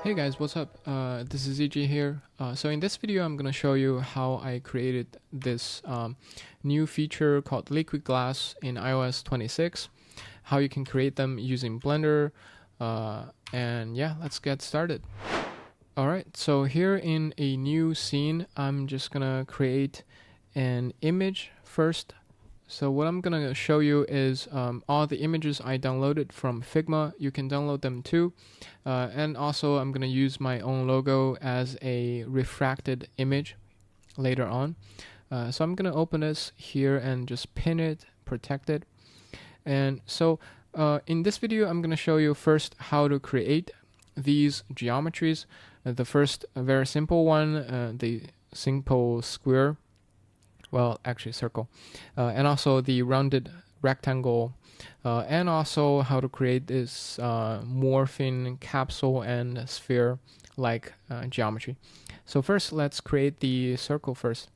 Hey guys, what's up? This is EG here. So in this video, I'm going to show you how I created this new feature called Liquid Glass in iOS 26, how you can create them using Blender, and yeah, let's get started. Alright, so here in a new scene, I'm just going to create an image first. So what I'm going to show you is all the images I downloaded from Figma. You can download them too. And also I'm going to use my own logo as a refracted image later on. So I'm going to open this here and just pin it, protect it. And so in this video, I'm going to show you first how to create these geometries. The first, a very simple one, the simple square. Well, actually circle, and also the rounded rectangle, and also how to create this morphing capsule and sphere like geometry. So first, let's create the circle first.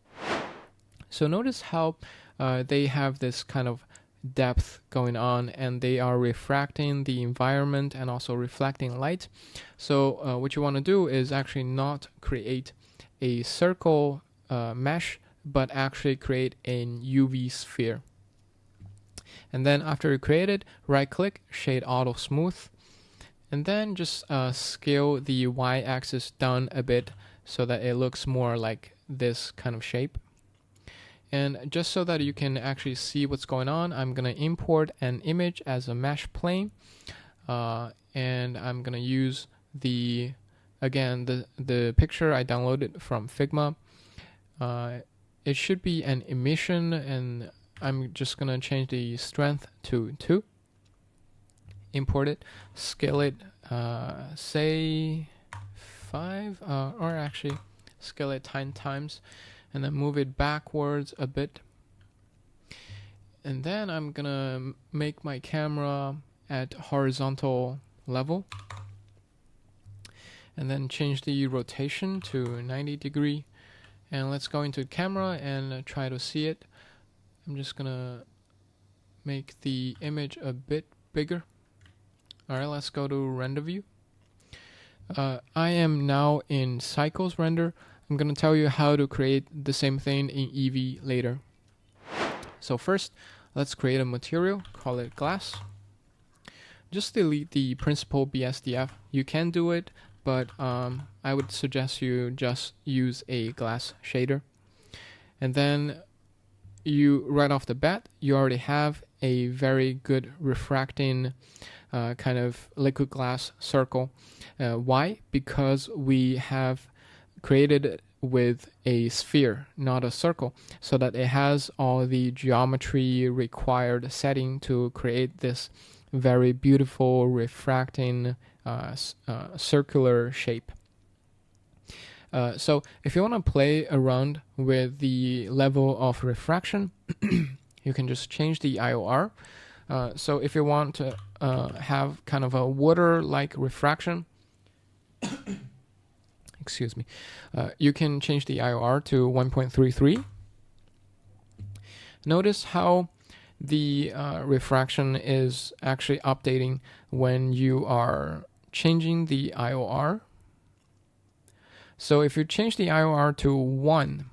So notice how they have this kind of depth going on, and they are refracting the environment and also reflecting light. So what you want to do is actually not create a circle mesh, but actually create an UV sphere. And then after you create it, right click, shade auto smooth, and then just scale the y-axis down a bit so that it looks more like this kind of shape. And just so that you can actually see what's going on, I'm going to import an image as a mesh plane, and I'm going to use the picture I downloaded from Figma. It should be an emission, and I'm just going to change the strength to 2. Import it, scale it, say 5, or actually scale it 10 times, and then move it backwards a bit. And then I'm going to make my camera at horizontal level, and then change the rotation to 90 degree. And let's go into camera and try to see it. I'm just gonna make the image a bit bigger. Alright, let's go to render view. I am now in cycles render. I'm gonna tell you how to create the same thing in EEVEE later. So first, let's create a material, call it glass. Just delete the principal BSDF. You can do it, but I would suggest you just use a glass shader. And then right off the bat, you already have a very good refracting kind of liquid glass circle. Why? Because we have created it with a sphere, not a circle, so that it has all the geometry required setting to create this very beautiful refracting circular shape. So if you want to play around with the level of refraction, you can just change the IOR. So if you want to have kind of a water-like refraction, excuse me, you can change the IOR to 1.33. Notice how the refraction is actually updating when you are changing the IOR. So if you change the IOR to 1,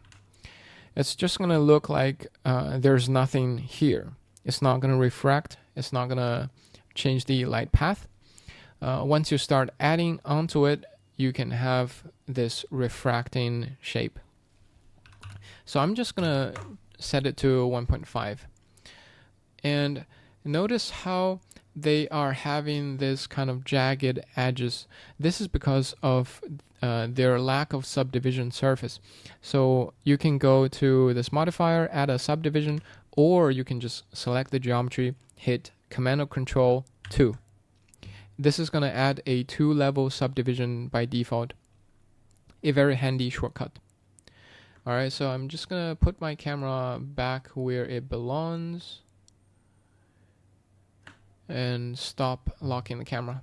it's just going to look like there's nothing here. It's not going to refract. It's not going to change the light path. Once you start adding onto it, you can have this refracting shape. So I'm just going to set it to 1.5. And notice how they are having this kind of jagged edges. This is because of their lack of subdivision surface. So you can go to this modifier, add a subdivision, or you can just select the geometry, hit Command or Control 2. This is going to add a 2-level subdivision by default. A very handy shortcut. Alright, so I'm just going to put my camera back where it belongs and stop locking the camera.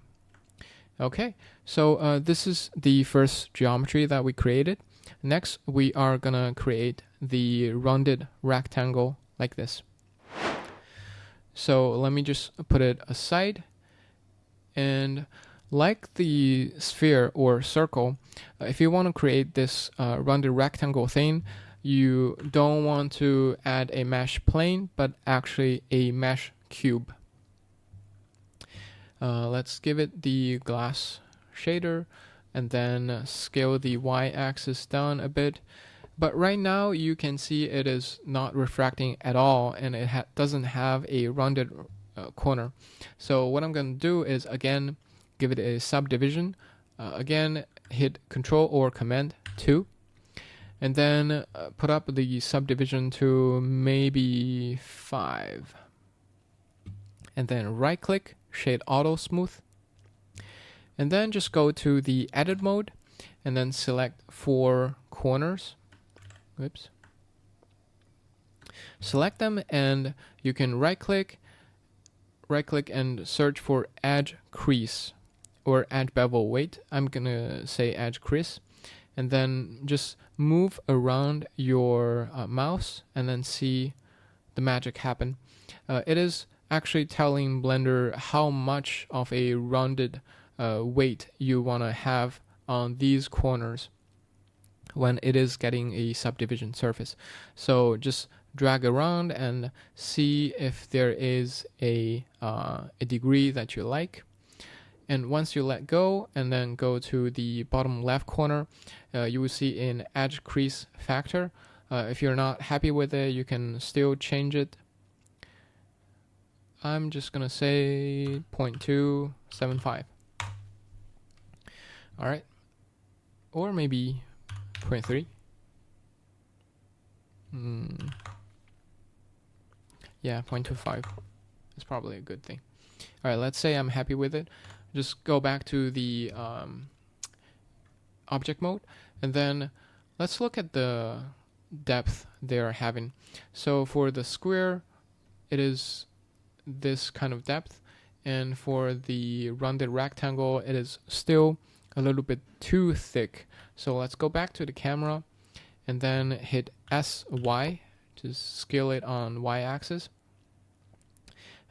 Okay, so this is the first geometry that we created. Next, we are gonna create the rounded rectangle like this. So let me just put it aside, and Like the sphere or circle, if you want to create this rounded rectangle thing, you don't want to add a mesh plane, but actually a mesh cube. Let's give it the glass shader and then scale the y-axis down a bit. But right now you can see it is not refracting at all, and it doesn't have a rounded corner. So what I'm going to do is, again, give it a subdivision. Again, hit Control or Command 2, and then put up the subdivision to maybe 5. And then right click, Shade Auto Smooth. And then just go to the Edit mode, and then select 4 corners. Oops. Select them, and you can right click and search for Edge Crease or Edge Bevel Weight. I'm gonna say Edge Crease, and then just move around your mouse and then see the magic happen. It is actually telling Blender how much of a rounded weight you want to have on these corners when it is getting a subdivision surface. So just drag around and see if there is a degree that you like. And once you let go and then go to the bottom left corner, you will see an edge crease factor. If you're not happy with it, you can still change it. I'm just gonna say 0.275. All right, or maybe 0.3. Yeah, 0.25 is probably a good thing. All right, let's say I'm happy with it. Just go back to the object mode, and then let's look at the depth they're having. So for the square, it is this kind of depth, and for the rounded rectangle, it is still a little bit too thick. So let's go back to the camera and then hit SY to scale it on y-axis,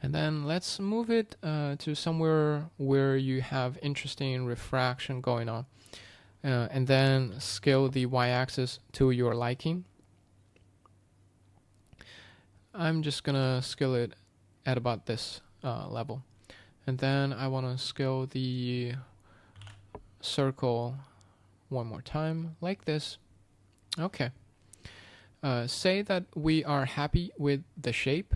and then let's move it to somewhere where you have interesting refraction going on, and then scale the y-axis to your liking. I'm just gonna scale it at about this level, and then I want to scale the circle one more time like this. Okay. Say that we are happy with the shape.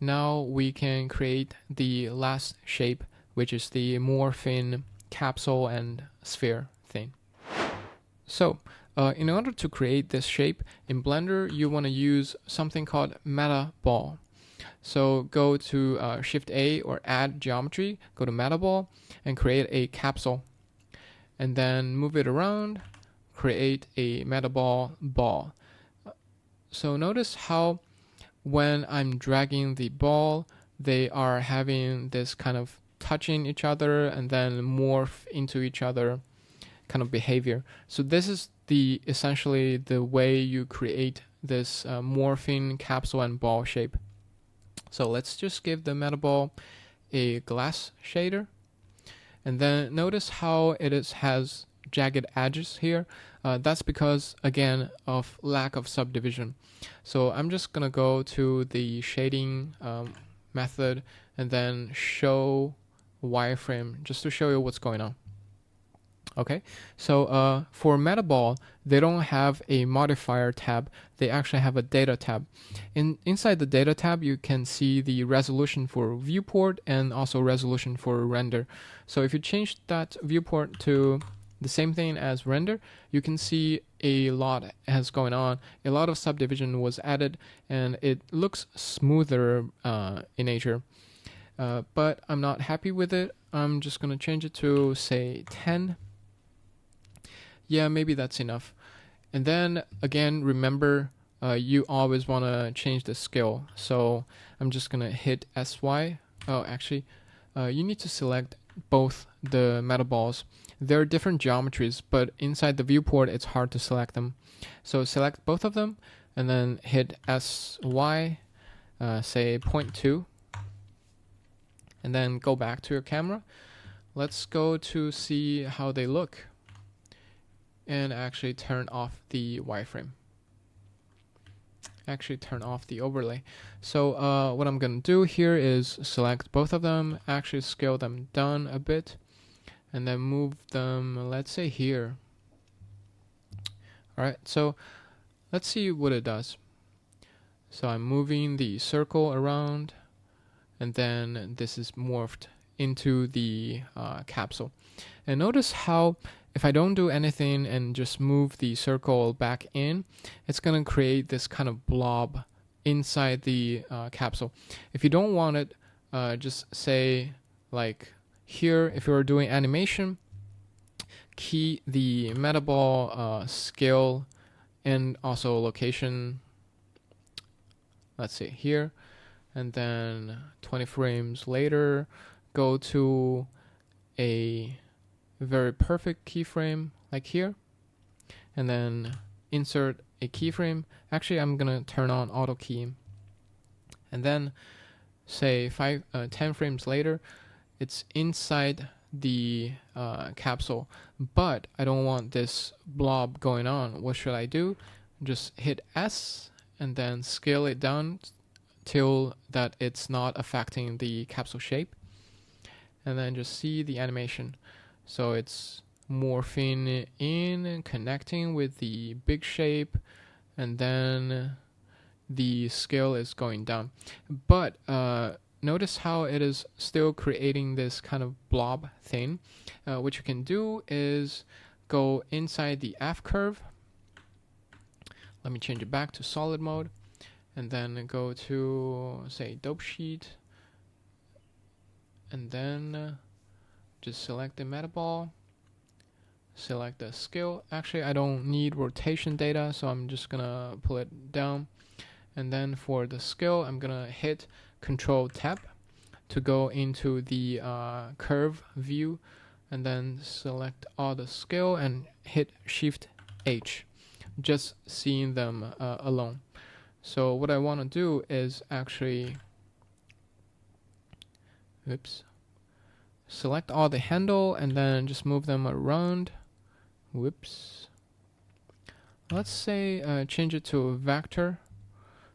Now we can create the last shape, which is the morphing capsule and sphere thing. So in order to create this shape in Blender, you want to use something called meta ball. So go to Shift A or Add Geometry, go to Meta Ball, and create a capsule. And then move it around, create a Meta Ball ball. So notice how when I'm dragging the ball, they are having this kind of touching each other and then morph into each other kind of behavior. So this is essentially the way you create this morphing capsule and ball shape. So let's just give the meta ball a glass shader, and then notice how it has jagged edges here. That's because, again, of lack of subdivision. So I'm just gonna go to the shading method and then show wireframe just to show you what's going on. Okay, so for Metaball, they don't have a modifier tab. They actually have a data tab. Inside the data tab, you can see the resolution for viewport and also resolution for render. So if you change that viewport to the same thing as render, you can see a lot has going on. A lot of subdivision was added, and it looks smoother in nature. But I'm not happy with it. I'm just going to change it to, say, 10. Yeah, maybe that's enough. And then again, remember, you always want to change the scale. So I'm just going to hit SY. Oh, actually, you need to select both the meta balls. There are different geometries, but inside the viewport, it's hard to select them. So select both of them and then hit SY, say 0.2. And then go back to your camera. let's go to see how they look and actually turn off the wireframe. Actually turn off the overlay. So what I'm gonna do here is select both of them, actually scale them down a bit, and then move them, let's say here. Alright, so let's see what it does. So I'm moving the circle around, and then this is morphed into the capsule. And notice how if I don't do anything and just move the circle back in, it's going to create this kind of blob inside the capsule. If you don't want it, just say like here, if you're doing animation, key the metaball scale and also location. Let's see here, and then 20 frames later, go to a very perfect keyframe like here, and then insert a keyframe. Actually, I'm gonna turn on auto key, and then say 10 frames later, it's inside the capsule, but I don't want this blob going on. What should I do? Just hit S and then scale it down till that it's not affecting the capsule shape, and then just see the animation. So it's morphing in and connecting with the big shape, and then the scale is going down. But notice how it is still creating this kind of blob thing. What you can do is go inside the F curve. Let me change it back to solid mode, and then go to say dope sheet, and then just select the metaball, select the scale. Actually, I don't need rotation data, so I'm just gonna pull it down. And then for the scale, I'm gonna hit Control Tab to go into the curve view, and then select all the scale and hit Shift H, just seeing them alone. So what I want to do is actually, select all the handle and then just move them around. Let's say change it to a vector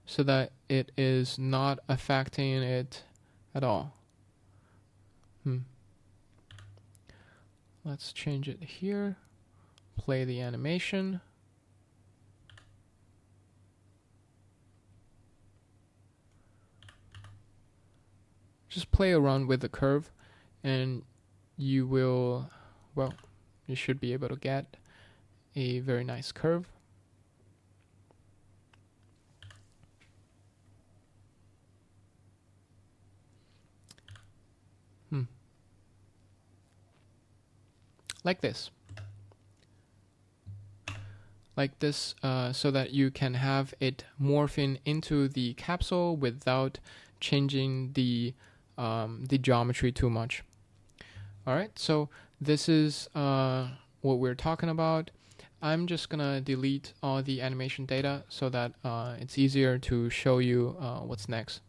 so that it is not affecting it at all. Let's change it here. Play the animation. Just play around with the curve, and you will, well, you should be able to get a very nice curve. Like this. Like this, so that you can have it morphing into the capsule without changing the geometry too much. Alright, so this is what we're talking about. I'm just gonna delete all the animation data so that it's easier to show you what's next.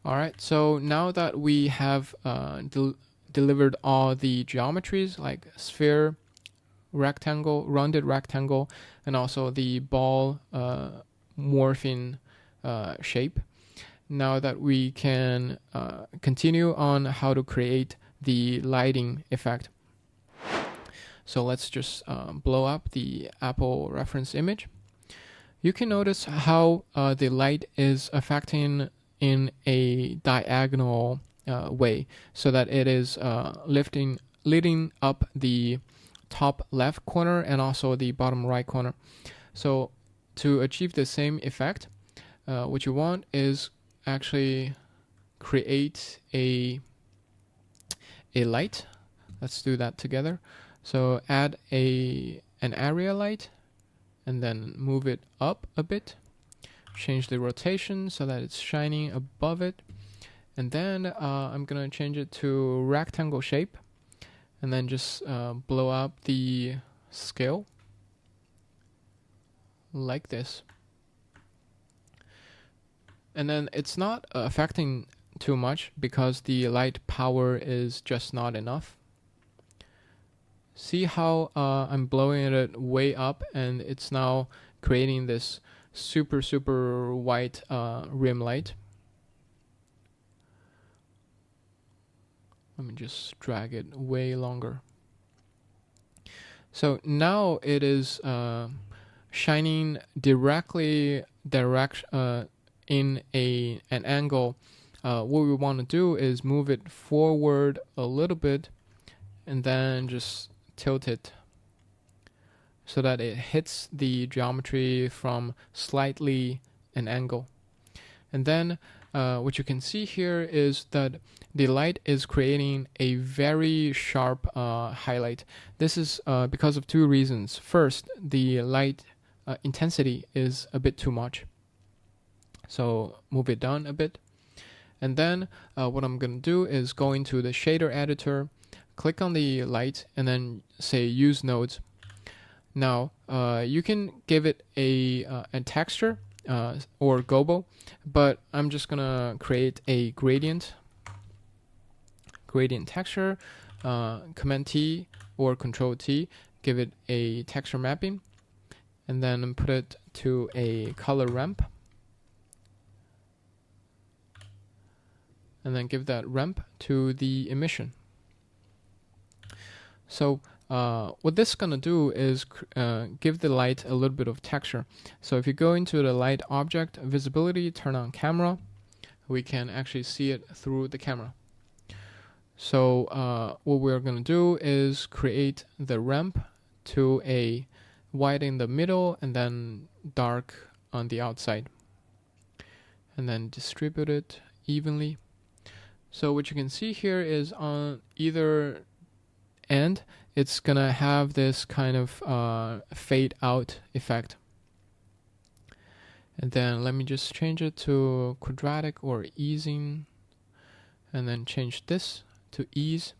Alright, so now that we have delivered all the geometries like sphere, rectangle, rounded rectangle, and also the ball morphing shape, now that we can continue on how to create the lighting effect. So let's just blow up the Apple reference image. You can notice how the light is affecting in a diagonal way, so that it is leading up the top left corner and also the bottom right corner. So to achieve the same effect, what you want is actually create a light. Let's do that together. So add an area light and then move it up a bit. Change the rotation so that it's shining above it. And then I'm gonna change it to rectangle shape, and then just blow up the scale like this. And then it's not affecting too much because the light power is just not enough. See how I'm blowing it way up and it's now creating this super white rim light. Let me just drag it way longer. So now it is shining directly in an angle. What we want to do is move it forward a little bit and then just tilt it so that it hits the geometry from slightly an angle. And then what you can see here is that the light is creating a very sharp highlight. This is because of two reasons. First, the light intensity is a bit too much. So move it down a bit. And then what I'm going to do is go into the shader editor, click on the light, and then say use nodes. Now you can give it a texture or gobo, but I'm just gonna create a gradient texture, Command T or Control T, give it a texture mapping, and then put it to a color ramp, and then give that ramp to the emission. So what this is going to do is give the light a little bit of texture. So if you go into the light object, visibility, turn on camera, we can actually see it through the camera. So what we're going to do is create the ramp to a white in the middle and then dark on the outside, and then distribute it evenly. So what you can see here is on either end, it's gonna have this kind of fade out effect. And then let me just change it to quadratic or easing, and then change this to ease.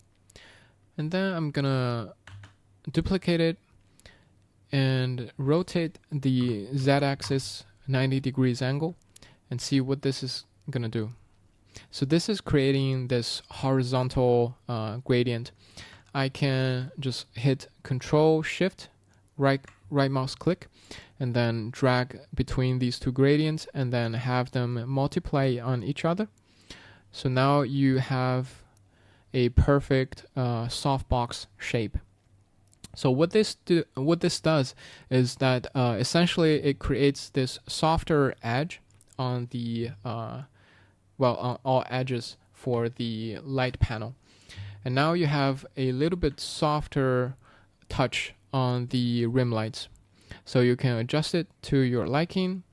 And then I'm gonna duplicate it and rotate the z-axis 90 degrees angle and see what this is gonna do. So this is creating this horizontal gradient. I can just hit Control Shift, right mouse click, and then drag between these two gradients and then have them multiply on each other. So now you have a perfect softbox shape. So what this does is that essentially it creates this softer edge on the on all edges for the light panel. And now you have a little bit softer touch on the rim lights. So you can adjust it to your liking,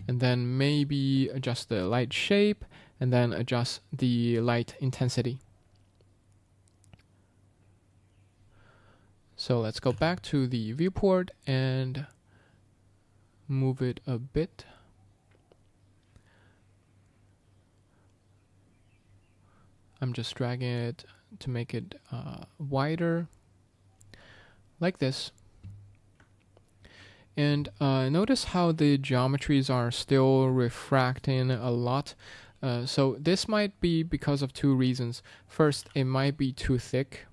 and then maybe adjust the light shape, and then adjust the light intensity. So let's go back to the viewport and move it a bit. I'm just dragging it to make it wider, like this. And notice how the geometries are still refracting a lot. So this might be because of two reasons. First, it might be too thick.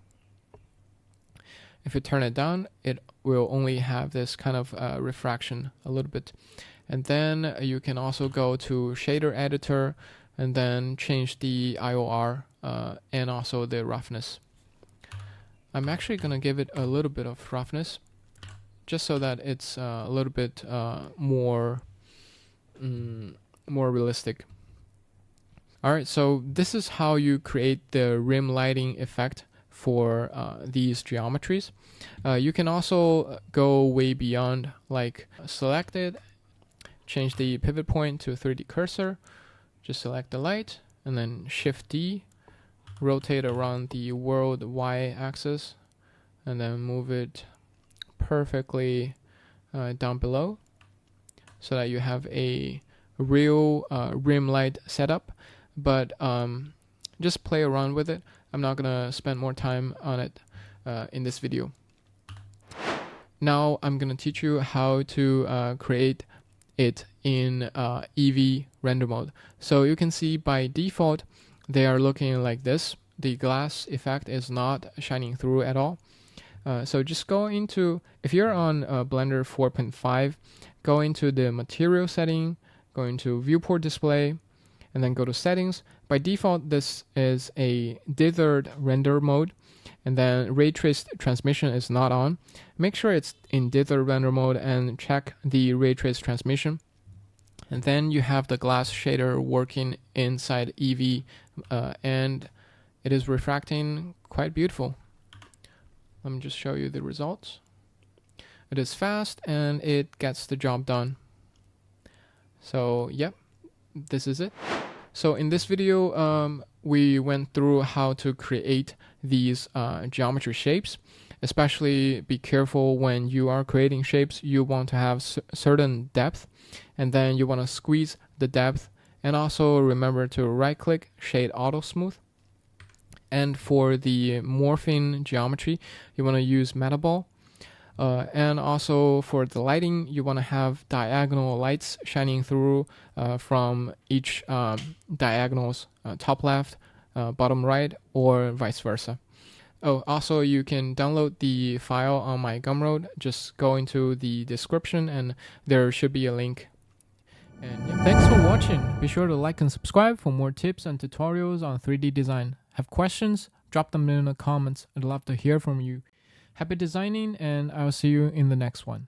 If you turn it down, it will only have this kind of refraction a little bit. And then you can also go to shader editor and then change the IOR and also the roughness. I'm actually going to give it a little bit of roughness just so that it's a little bit more realistic. Alright, so this is how you create the rim lighting effect for these geometries. You can also go way beyond, like select it, change the pivot point to 3D cursor, just select the light, and then Shift D, rotate around the world y-axis, and then move it perfectly down below so that you have a real rim light setup. But just play around with it. I'm not gonna spend more time on it in this video. Now I'm gonna teach you how to create it in EEVEE render mode. So you can see by default they are looking like this. The glass effect is not shining through at all. So just go into, if you're on Blender 4.5, go into the material setting, go into viewport display, and then go to settings. By default, this is a dithered render mode, and then ray traced transmission is not on. Make sure it's in dithered render mode and check the ray traced transmission. And then you have the glass shader working inside EEVEE, and it is refracting quite beautiful. Let me just show you the results. It is fast and it gets the job done. So yep, this is it. So in this video, we went through how to create these geometry shapes. Especially be careful when you are creating shapes, you want to have certain depth, and then you want to squeeze the depth, and also remember to right click shade auto smooth. And for the morphing geometry, you want to use metaball. And also for the lighting, you want to have diagonal lights shining through from each diagonals, top left, bottom right, or vice versa. Oh, also you can download the file on My Gumroad. Just go into the description and there should be a link. And yeah, thanks for watching. Be sure to like and subscribe for more tips and tutorials on 3D design. Have questions? Drop them in the comments. I'd love to hear from you. Happy designing, and I'll see you in the next one.